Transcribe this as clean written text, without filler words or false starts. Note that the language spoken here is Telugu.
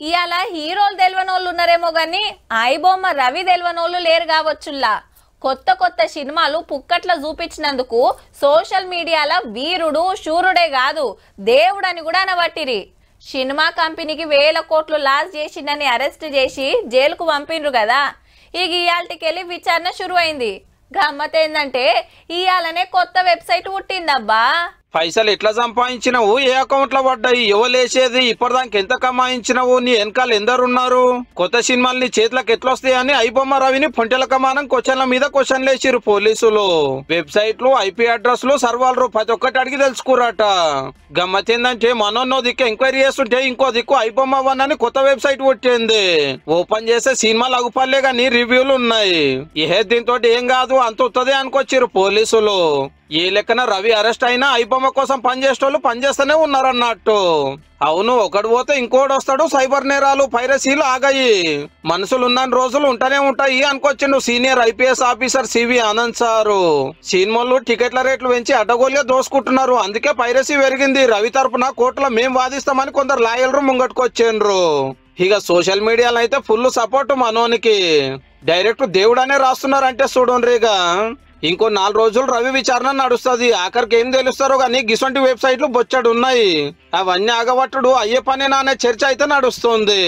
ఇవాళ హీరోలు తెలియనోళ్ళు ఉన్నారేమో గాని ఐబొమ్మ రవి తెలియనోళ్ళు లేరు కావచ్చుల్లా. కొత్త కొత్త సినిమాలు పుక్కట్ల చూపించినందుకు సోషల్ మీడియాలో వీరుడు శూరుడే కాదు దేవుడని కూడా అనబట్టిరి. సినిమా కంపెనీకి 1000 కోట్లు లాస్ చేసిందని అరెస్ట్ చేసి జైలుకు పంపిండ్రు కదా. ఇక ఇయాల్టికెళ్ళి విచారణ షురు అయింది. గమ్మత్ ఏందంటే ఇయాలనే కొత్త వెబ్సైట్ పుట్టిందబ్బా. పైసలు ఎట్లా సంపాదించినవు, ఏ అకౌంట్ లో పడ్డాయి, ఎవలేసేది, ఇప్పటిదానికి ఎంత కమాయించినవు, నీ వెనకాల ఎందరున్నారు, కొత్త సినిమాలు నీ చేతులకు ఎట్లొస్తాయని ఐబొమ్మ రవిని పొంటెల కమానం క్వశ్చన్ల మీద క్వశ్చన్లు వేసిరు పోలీసులు. వెబ్సైట్లు, ఐపీ అడ్రస్లు, సర్వర్లు ప్రతి ఒక్కటి అడిగి తెలుసుకురాట. గమ్మత్ ఏందంటే మనోన్నో దిక్కు ఎంక్వైరీ చేస్తుంటే ఇంకో దిక్కు ఐబొమ్మ వన్ అని కొత్త వెబ్సైట్ పుట్టింది. ఓపెన్ చేసే సినిమాలు అగుపల్లే గానీ రివ్యూలు ఉన్నాయి. ఏ దీంతో ఏం కాదు అంత వస్తుంది అనుకొచ్చిరు పోలీసులు. ఏ లెక్కన రవి అరెస్ట్ అయినా ఐబొమ్మ కోసం పనిచేసేటోళ్ళు పనిచేస్తూనే ఉన్నారన్నట్టు. అవును, ఒకడు పోతే ఇంకోటి వస్తాడు. సైబర్ నేరాలు, పైరసీలు ఆగాయి. మనుషులు ఉన్న రోజులు ఉంటూనే ఉంటాయి అనుకొచ్చిండు senior IPS officer C V Anand sir. సినిమాలు టికెట్ల రేట్లు పెంచి అడ్డగోలుగా దోసుకుంటున్నారు, అందుకే పైరసీ పెరిగింది. రవి తరపున కోర్టులో మేం వాదిస్తామని కొందరు లాయర్లు ముంగట్టుకొచ్చిండ్రు. ఇక సోషల్ మీడియాలో అయితే ఫుల్ సపోర్ట్ మనోనికి. డైరెక్ట్ దేవుడనే రాస్తున్నారంటే చూడండిగా. ఇంకో 4 రోజులు రవి విచారణ నడుస్తుంది. ఆఖరికి ఏం తెలుస్తారో గానీ గిసొంటి వెబ్సైట్లు బొచ్చడు ఉన్నాయి. అవన్నీ ఆగబట్టుడు అయ్యే పనేనా అనే చర్చ అయితే నడుస్తుంది.